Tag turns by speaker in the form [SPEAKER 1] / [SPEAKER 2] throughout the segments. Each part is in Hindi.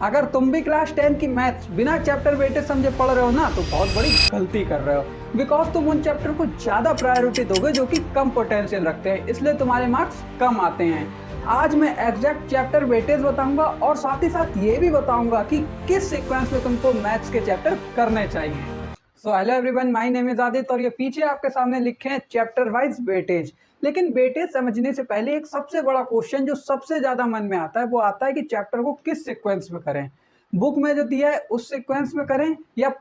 [SPEAKER 1] अगर तुम भी क्लास 10 की मैथ्स बिना चैप्टर वेटेज समझे पढ़ रहे हो ना तो बहुत बड़ी गलती कर रहे हो। बिकॉज तुम उन चैप्टर को ज़्यादा प्रायोरिटी दोगे जो कि कम पोटेंशियल रखते हैं, इसलिए तुम्हारे मार्क्स कम आते हैं। आज मैं एग्जैक्ट चैप्टर वेटेज बताऊंगा और साथ ही साथ ये भी बताऊंगा कि किस सीक्वेंस में तुमको मैथ्स के चैप्टर करने चाहिए। So hello everyone, my name is Aditya और ये पीछे आपके सामने लिखे हैं चैप्टर वाइज वेटेज। लेकिन वेटेज समझने से पहले एक सबसे बड़ा क्वेश्चन जो सबसे ज़्यादा मन में आता है वो आता है कि चैप्टर को किस सीक्वेंस में करें। बुक में जो दिया है उस सीक्वेंस में करें या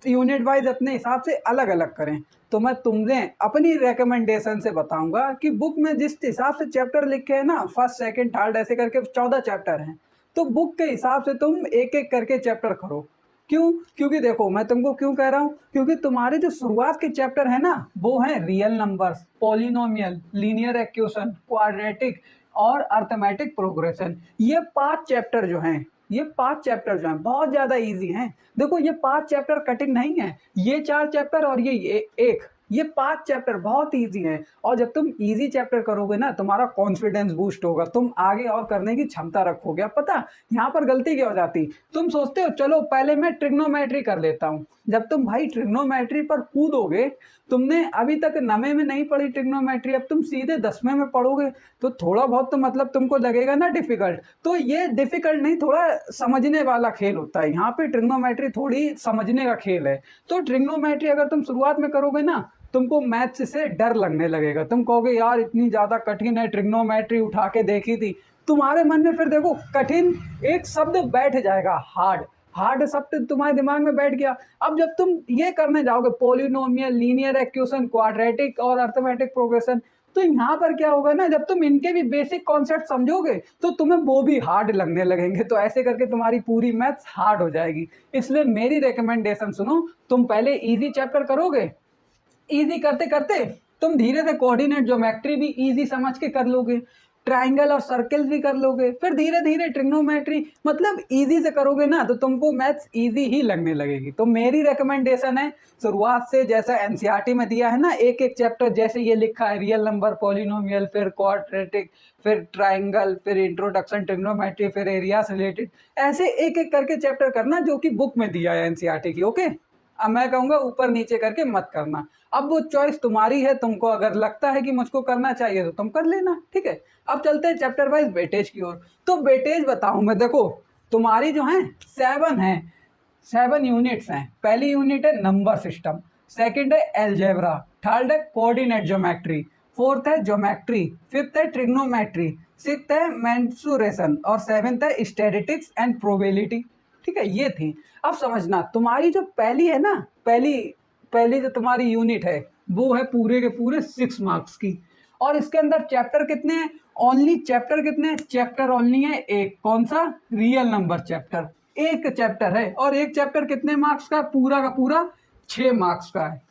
[SPEAKER 1] यूनिट वाइज अपने हिसाब से अलग अलग करें। तो मैं तुम्हें अपनी रिकमेंडेशन से बताऊंगा कि बुक में जिस हिसाब से चैप्टर लिखे हैं ना, फर्स्ट सेकंड थर्ड ऐसे करके 14 चैप्टर हैं, तो बुक के हिसाब से तुम एक एक करके चैप्टर करो। क्यों? क्योंकि देखो मैं तुमको क्यों कह रहा हूँ, क्योंकि तुम्हारे जो शुरुआत के चैप्टर है ना वो हैं real numbers, polynomial, linear equation, quadratic और अर्थमेटिक प्रोग्रेशन। ये 5 चैप्टर जो हैं, ये 5 चैप्टर जो हैं बहुत ज़्यादा इजी हैं। देखो ये 5 चैप्टर कठिन नहीं है, ये 4 चैप्टर और ये एक, ये 5 चैप्टर बहुत इजी हैं। और जब तुम इजी चैप्टर करोगे ना तुम्हारा कॉन्फिडेंस बूस्ट होगा, तुम आगे और करने की क्षमता रखोगे। अब पता यहाँ पर गलती क्या हो जाती, तुम सोचते हो चलो पहले मैं ट्रिग्नोमेट्री कर लेता हूँ। जब तुम भाई ट्रिग्नोमेट्री पर कूदोगे, तुमने अभी तक 9वीं में नहीं पढ़ी ट्रिग्नोमेट्री, अब तुम सीधे 10वें में पढ़ोगे तो थोड़ा बहुत तो मतलब तुमको लगेगा ना डिफिकल्ट। तो ये डिफिकल्ट नहीं, थोड़ा समझने वाला खेल होता है। यहाँ पे ट्रिग्नोमेट्री थोड़ी समझने का खेल है। तो ट्रिग्नोमेट्री अगर तुम शुरुआत में करोगे ना तुमको मैथ्स से डर लगने लगेगा, तुम कहोगे यार इतनी ज़्यादा कठिन है, ट्रिग्नोमेट्री उठा के देखी थी। तुम्हारे मन में फिर देखो कठिन एक शब्द बैठ जाएगा, हार्ड। हार्ड शब्द तुम्हारे दिमाग में बैठ गया। अब जब तुम ये करने जाओगे पॉलिनोमियल, लीनियर इक्वेशन, क्वाड्रेटिक और अर्थमेटिक प्रोग्रेशन, तो यहाँ पर क्या होगा ना, जब तुम इनके भी बेसिक कॉन्सेप्ट समझोगे तो तुम्हें वो भी हार्ड लगने लगेंगे। तो ऐसे करके तुम्हारी पूरी मैथ्स हार्ड हो जाएगी। इसलिए मेरी रिकमेंडेशन सुनो, तुम पहले इजी चैप्टर करोगे, इजी करते करते तुम धीरे से कोऑर्डिनेट ज्योमेट्री भी इजी समझ के कर लोगे, ट्राइंगल और सर्कल भी कर लोगे, फिर धीरे धीरे ट्रिग्नोमेट्री, मतलब इजी से करोगे ना तो तुमको मैथ्स इजी ही लगने लगेगी। तो मेरी रिकमेंडेशन है शुरुआत से जैसा एनसीईआरटी में दिया है ना, एक एक चैप्टर जैसे ये लिखा है रियल नंबर, पॉलिनोमियल, फिर क्वाड्रेटिक, फिर ट्राइंगल, फिर इंट्रोडक्शन ट्रिग्नोमेट्री, फिर एरियाज रिलेटेड, ऐसे एक एक करके चैप्टर करना जो कि बुक में दिया है एनसीईआरटी की। ओके, अब मैं कहूँगा ऊपर नीचे करके मत करना। अब वो चॉइस तुम्हारी है, तुमको अगर लगता है कि मुझको करना चाहिए तो तुम कर लेना, ठीक है। अब चलते हैं चैप्टर वाइज वेटेज की ओर। तो वेटेज बताऊं मैं, देखो तुम्हारी जो है 7 है, 7 यूनिट्स हैं। पहली यूनिट है नंबर सिस्टम, सेकंड है एलजेब्रा, थर्ड है कोऑर्डिनेट ज्योमेट्री, फोर्थ है ज्योमेट्री, फिफ्थ है ट्रिग्नोमेट्री, सिक्स्थ है मेंसुरेशन और सेवेंथ है स्टैटिस्टिक्स एंड प्रोबेबिलिटी। ठीक है, ये थी। अब समझना तुम्हारी जो पहली है ना, पहली पहली जो तुम्हारी यूनिट है वो है पूरे के पूरे 6 मार्क्स की। और इसके अंदर चैप्टर कितने हैं? ओनली चैप्टर कितने हैं? चैप्टर ओनली है एक। कौन सा? Real number chapter. एक चैप्टर है और एक चैप्टर कितने मार्क्स का? पूरा का पूरा 6 मार्क्स का है।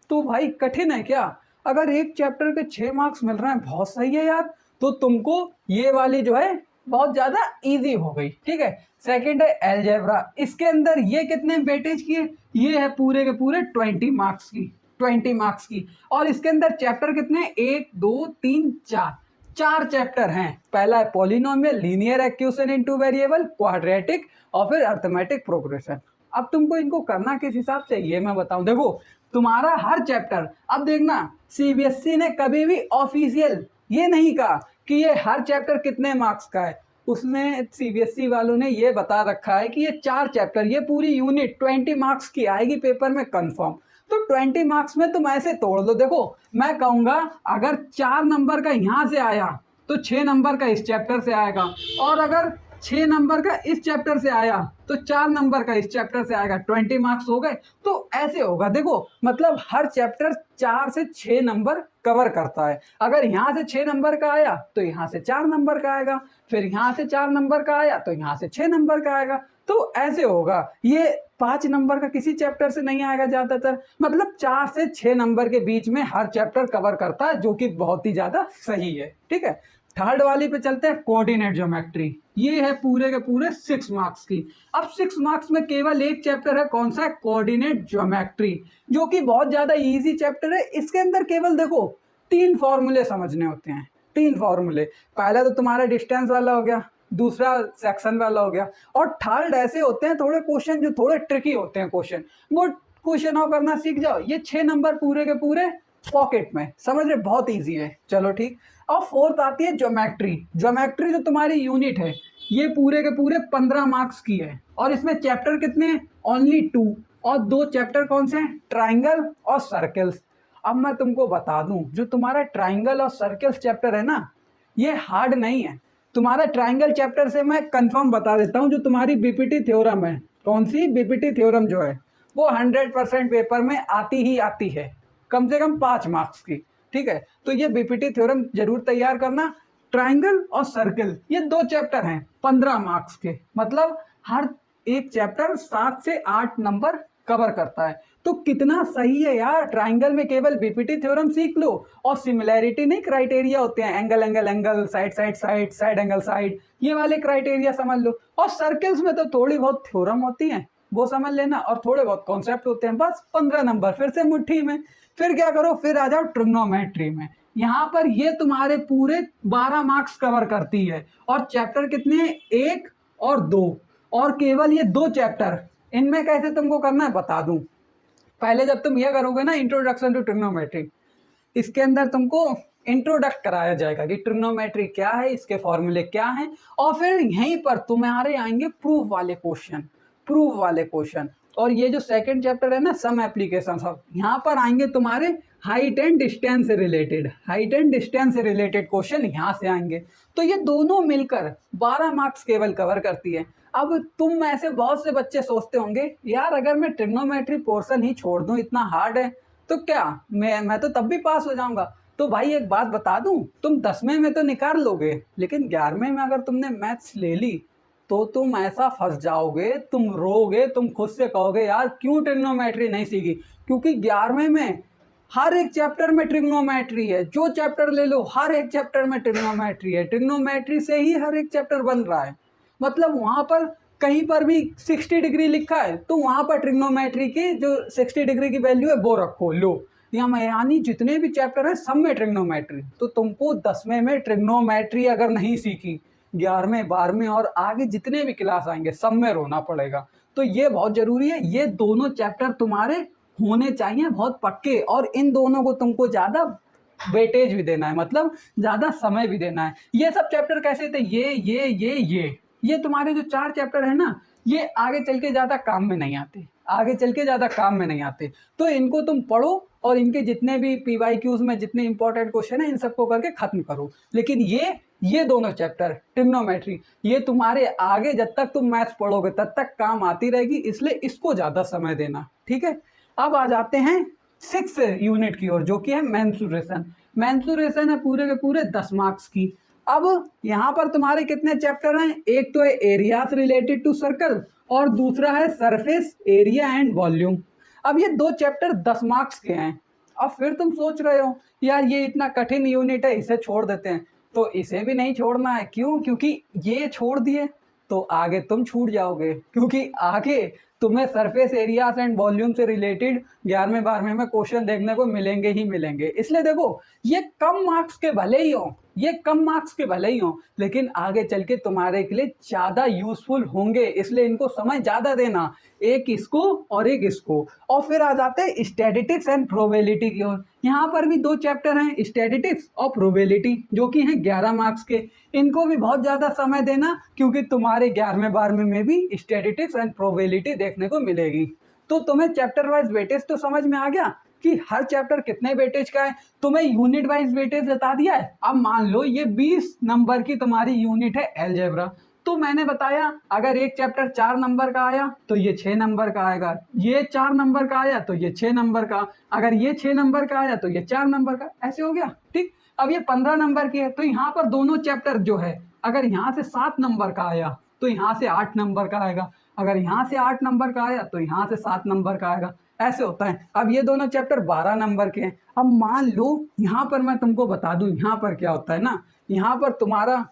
[SPEAKER 1] तो भाई कठिन है क्या? अगर एक चैप्टर के 6 मार्क्स मिल रहे हैं, बहुत सही है यार। तो तुमको ये वाली जो है बहुत ज्यादा इजी हो गई, ठीक है। सेकंड है एलजेब्रा, इसके अंदर ये कितने वेटेज की है? ये है पूरे के पूरे 20 मार्क्स की, 20 मार्क्स की। और इसके अंदर चैप्टर कितने? 1 2 3 4, 4 चैप्टर हैं। पहला है polynomial, linear equation in two variable, quadratic और फिर अर्थमेटिक प्रोग्रेशन। अब तुमको इनको करना किस हिसाब से ये मैं बताऊं। देखो तुम्हारा हर चैप्टर, अब देखना सीबीएसई ने कभी भी ऑफिशियल ये नहीं कहा कि ये हर चैप्टर कितने मार्क्स का है। उसने सीबीएसई वालों ने ये बता रखा है कि ये 4 चैप्टर, ये पूरी यूनिट 20 मार्क्स की आएगी पेपर में कंफर्म। तो 20 मार्क्स में तुम ऐसे तोड़ दो। देखो मैं कहूँगा अगर 4 नंबर का यहाँ से आया तो 6 नंबर का इस चैप्टर से आएगा, और अगर 6 नंबर का इस चैप्टर से आया तो 4 नंबर का इस चैप्टर से आएगा, 20 मार्क्स हो गए। तो ऐसे होगा। देखो मतलब हर चैप्टर 4 से 6 नंबर कवर करता है। अगर यहाँ से 6 नंबर का आया तो यहाँ से 4 नंबर का आएगा, फिर यहाँ से 4 नंबर का आया तो यहाँ से 6 नंबर का आएगा। तो ऐसे होगा। ये 5 नंबर का किसी चैप्टर से नहीं आएगा ज्यादातर, मतलब 4 से 6 नंबर के बीच में हर चैप्टर कवर करता है, जो कि बहुत ही ज्यादा सही है, ठीक है। थर्ड वाली पे चलते हैं, कोऑर्डिनेट ज्योमेट्री। ये है पूरे के पूरे 6 मार्क्स की। अब 6 मार्क्स में केवल एक चैप्टर है, कौन सा है? कोऑर्डिनेट ज्योमेट्री, जो कि बहुत ज्यादा इजी चैप्टर है। इसके अंदर केवल देखो 3 फॉर्मूले समझने होते हैं, 3 फॉर्मूले। पहला तो तुम्हारा डिस्टेंस वाला हो गया, दूसरा सेक्शन वाला हो गया। और थर्ड ऐसे होते हैं थोड़े क्वेश्चन जो थोड़े ट्रिकी होते हैं क्वेश्चन, वो क्वेश्चन और करना सीख जाओ। ये 6 नंबर पूरे के पूरे पॉकेट में, समझ रहे, बहुत इजी है। चलो ठीक। और फोर्थ आती है ज्योमेट्री। ज्योमेट्री जो तुम्हारी यूनिट है ये पूरे के पूरे 15 मार्क्स की है। और इसमें चैप्टर कितने हैं? ओनली 2। और 2 चैप्टर कौन से हैं? ट्राइंगल और सर्कल्स। अब मैं तुमको बता दूं, जो तुम्हारा ट्राइंगल और सर्कल्स चैप्टर है ना, ये हार्ड नहीं है। तुम्हारा ट्राइंगल चैप्टर से मैं कंफर्म बता देता हूँ, जो तुम्हारी बीपीटी थ्योरम है, कौन सी बीपीटी थ्योरम जो है, वो 100% पेपर में आती ही आती है, कम से कम 5 मार्क्स की। ठीक है, तो ये बीपीटी थ्योरम जरूर तैयार करना। ट्राइंगल और सर्कल ये 2 चैप्टर हैं 15 मार्क्स के, मतलब हर एक चैप्टर 7 से 8 नंबर कवर करता है। तो कितना सही है यार, ट्राइंगल में केवल बीपीटी थ्योरम सीख लो और सिमिलैरिटी नहीं क्राइटेरिया होते हैं, angle angle angle, side side side, side angle side, ये वाले क्राइटेरिया समझ लो। और सर्कल्स में तो थोड़ी बहुत थ्योरम होती हैं, वो समझ लेना, और थोड़े बहुत कॉन्सेप्ट होते हैं, बस 15 नंबर फिर से मुट्ठी में। फिर क्या करो, फिर आ जाओ ट्रिग्नोमेट्री में। यहाँ पर ये तुम्हारे पूरे 12 मार्क्स कवर करती है। और चैप्टर कितने हैं? 1 और 2। और केवल ये 2 चैप्टर, इनमें कैसे तुमको करना है बता दूं। पहले जब तुम ये करोगे ना, इंट्रोडक्शन टू ट्रिग्नोमेट्री, इसके अंदर तुमको इंट्रोडक्ट कराया जाएगा कि ट्रिग्नोमेट्री क्या है, इसके फॉर्मूले क्या हैं। और फिर यहीं पर तुम्हारे आएंगे प्रूफ वाले क्वेश्चन, प्रूफ वाले क्वेश्चन। और ये जो सेकंड चैप्टर है ना, सम एप्लीकेशन सब, यहाँ पर आएंगे तुम्हारे हाइट एंड डिस्टेंस से रिलेटेड, हाइट एंड डिस्टेंस से रिलेटेड क्वेश्चन यहाँ से आएंगे। तो ये दोनों मिलकर 12 मार्क्स केवल कवर करती है। अब तुम ऐसे बहुत से बच्चे सोचते होंगे, यार अगर मैं ट्रिग्नोमेट्री पोर्शन ही छोड़ दूं, इतना हार्ड है, तो क्या मैं तो तब भी पास हो जाऊंगा। तो भाई एक बात बता दूं, तुम 10वें में तो निकाल लोगे, लेकिन 11वें में अगर तुमने मैथ्स ले ली तो तुम ऐसा फंस जाओगे, तुम रोगे, तुम खुद से कहोगे यार क्यों ट्रिग्नोमेट्री नहीं सीखी। क्योंकि 11वें में हर एक चैप्टर में ट्रिग्नोमेट्री है, जो चैप्टर ले लो हर एक चैप्टर में ट्रिग्नोमेट्री है, ट्रिग्नोमेट्री से ही हर एक चैप्टर बन रहा है। मतलब वहां पर कहीं पर भी 60 डिग्री लिखा है तो वहां पर ट्रिग्नोमेट्री की जो 60 डिग्री की वैल्यू है वो रखो लो। यानी जितने भी चैप्टर है सब में ट्रिग्नोमेट्री। तो तुमको 10वें में ट्रिग्नोमेट्री अगर नहीं सीखी, 11वें 12वें और आगे जितने भी क्लास आएंगे सब में रोना पड़ेगा। तो ये बहुत जरूरी है, ये दोनों चैप्टर तुम्हारे होने चाहिए बहुत पक्के। और इन दोनों को तुमको ज़्यादा वेटेज भी देना है, मतलब ज़्यादा समय भी देना है। ये सब चैप्टर कैसे थे, ये तुम्हारे जो 4 चैप्टर है ना, ये आगे चल के ज़्यादा काम में नहीं आते, आगे चल के ज़्यादा काम में नहीं आते। तो इनको तुम पढ़ो और इनके जितने भी PYQs में जितने इंपॉर्टेंट क्वेश्चन है इन सबको करके खत्म करो। लेकिन ये दोनों चैप्टर ट्रिग्नोमेट्री, ये तुम्हारे आगे जब तक तुम मैथ्स पढ़ोगे तब तक काम आती रहेगी, इसलिए इसको ज़्यादा समय देना। ठीक है, अब आ जाते हैं 6 यूनिट की ओर, जो कि है मेंसुरेशन। मेंसुरेशन है पूरे के पूरे 10 मार्क्स की। अब यहाँ पर तुम्हारे कितने चैप्टर हैं? एक तो है एरियाज रिलेटेड टू सर्कल और दूसरा है सरफेस एरिया एंड वॉल्यूम। अब ये 2 चैप्टर 10 मार्क्स के हैं। अब फिर तुम सोच रहे हो यार ये इतना कठिन यूनिट है, इसे छोड़ देते हैं। तो इसे भी नहीं छोड़ना है। क्यों? क्योंकि ये छोड़ दिए तो आगे तुम छूट जाओगे, क्योंकि आगे तुम्हें सरफेस एरियाज एंड वॉल्यूम से रिलेटेड 11वें 12वें में क्वेश्चन देखने को मिलेंगे ही मिलेंगे। इसलिए देखो, ये कम मार्क्स के भले ही हो, ये कम मार्क्स के भले ही हो, लेकिन आगे चल के तुम्हारे के लिए ज़्यादा यूजफुल होंगे, इसलिए इनको समय ज़्यादा देना, एक इसको और एक इसको। और फिर आ जाते हैं स्टैटिस्टिक्स एंड प्रोबेबिलिटी की ओर। यहाँ पर भी 2 चैप्टर हैं, स्टैटिस्टिक्स और प्रोबेबिलिटी, जो कि हैं 11 मार्क्स के। इनको भी बहुत ज़्यादा समय देना, क्योंकि तुम्हारे 11वें 12वें में भी स्टैटिस्टिक्स एंड प्रोबेबिलिटी देखने को मिलेगी। तो तुम्हें चैप्टर वाइज वेटेज तो समझ में आ गया कि हर चैप्टर कितने वेटेज का है। तुम्हें यूनिट वाइज वेटेज बता दिया है। अब मान लो ये 20 नंबर की तुम्हारी यूनिट है अलजेब्रा, तो मैंने बताया अगर एक चैप्टर 4 नंबर का आया तो ये 6 नंबर का आएगा, ये 4 नंबर का आया तो ये 6 नंबर का, अगर ये 6 नंबर का आया तो ये 4 नंबर का, ऐसे हो गया। ठीक, अब ये 15 नंबर की है, तो यहाँ पर दोनों चैप्टर जो है, अगर यहाँ से 7 नंबर का आया तो यहाँ से 8 नंबर का आएगा, अगर यहाँ से 8 नंबर का आया तो यहाँ से 7 नंबर का आएगा, ऐसे होता है। अब ये दोनों चैप्टर 12 नंबर के हैं। अब मान लो यहाँ पर मैं तुमको बता दूं, यहाँ पर क्या होता है ना, यहाँ पर तुम्हारा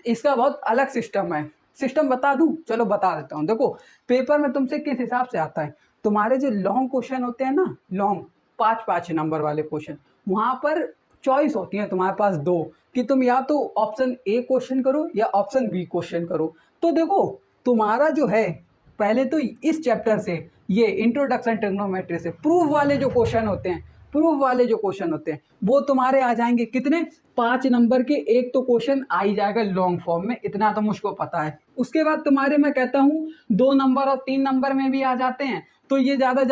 [SPEAKER 1] इसका बहुत अलग सिस्टम है। सिस्टम बता दूं, चलो बता देता हूँ। देखो, पेपर में तुमसे किस हिसाब से आता है, तुम्हारे जो लॉन्ग क्वेश्चन होते हैं ना, लॉन्ग 5-5 नंबर वाले क्वेश्चन, वहाँ पर चॉइस होती है तुम्हारे पास दो, कि तुम या तो ऑप्शन ए क्वेश्चन करो या ऑप्शन बी क्वेश्चन करो। तो देखो तुम्हारा जो है पहले तो इस चैप्टर से ये इंट्रोडक्शन ट्रिग्नोमेट्री से प्रूफ वाले जो क्वेश्चन होते हैं, वो तुम्हारे आ जाएंगे कितने, 5 नंबर के एक तो क्वेश्चन आ ही जाएगा लॉन्ग फॉर्म में, इतना तो मुझको पता है। उसके बाद तुम्हारे मैं कहता हूँ 2 नंबर और 3 नंबर में भी आ जाते हैं। तो ये ज़्यादा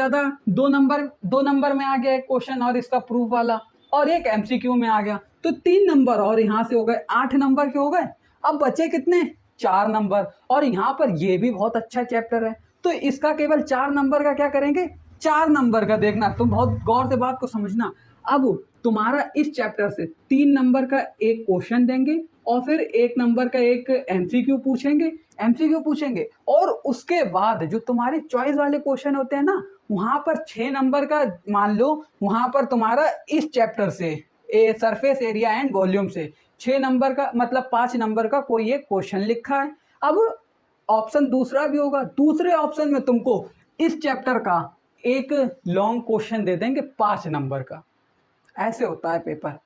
[SPEAKER 1] 2 नंबर में आ गया एक क्वेश्चन और इसका प्रूफ वाला, और एक एमसीक्यू में आ गया। तो 3 नंबर और यहाँ से हो गए 8 नंबर के हो गए। अब बचे कितने, 4 नंबर। और यहाँ पर ये भी बहुत अच्छा चैप्टर है, तो इसका केवल 4 नंबर का क्या करेंगे, 4 नंबर का। देखना तुम बहुत गौर से बात को समझना। अब तुम्हारा इस चैप्टर से 3 नंबर का एक क्वेश्चन देंगे और फिर 1 नंबर का एक एमसीक्यू पूछेंगे और उसके बाद जो तुम्हारे चॉइस वाले क्वेश्चन होते हैं ना, वहाँ पर 6 नंबर का मान लो, वहाँ पर तुम्हारा इस चैप्टर से सरफेस एरिया एंड वॉल्यूम से 6 नंबर का मतलब 5 नंबर का कोई एक क्वेश्चन लिखा है। अब ऑप्शन दूसरा भी होगा, दूसरे ऑप्शन में तुमको इस चैप्टर का एक लॉन्ग क्वेश्चन दे देंगे 5 नंबर का। ऐसे होता है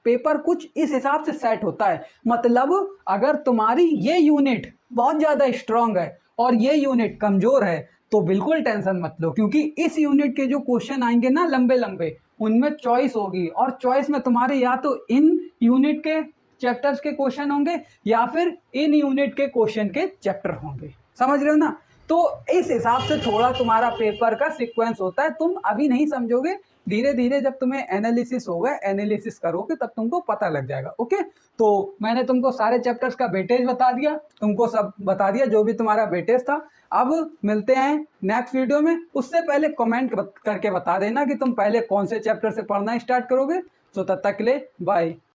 [SPEAKER 1] पेपर कुछ इस हिसाब से सेट होता है। मतलब अगर तुम्हारी ये यूनिट बहुत ज़्यादा स्ट्रांग है और ये यूनिट कमज़ोर है तो बिल्कुल टेंशन मत लो, क्योंकि इस यूनिट के जो क्वेश्चन आएंगे ना लंबे लंबे, उनमें चॉइस होगी और चॉइस में तुम्हारे या तो इन यूनिट के चैप्टर्स के क्वेश्चन होंगे या फिर इन यूनिट के क्वेश्चन के चैप्टर होंगे। समझ रहे हो ना? तो इस हिसाब से थोड़ा तुम्हारा पेपर का सीक्वेंस होता है। तुम अभी नहीं समझोगे, धीरे धीरे जब तुम्हें एनालिसिस होगा, एनालिसिस करोगे तब तुमको पता लग जाएगा। ओके, तो मैंने तुमको सारे चैप्टर्स का वेटेज बता दिया, तुमको सब बता दिया जो भी तुम्हारा वेटेज था। अब मिलते हैं नेक्स्ट वीडियो में। उससे पहले कमेंट करके बता देना कि तुम पहले कौन से चैप्टर से पढ़ना स्टार्ट करोगे। तो तब तक के लिए बाय।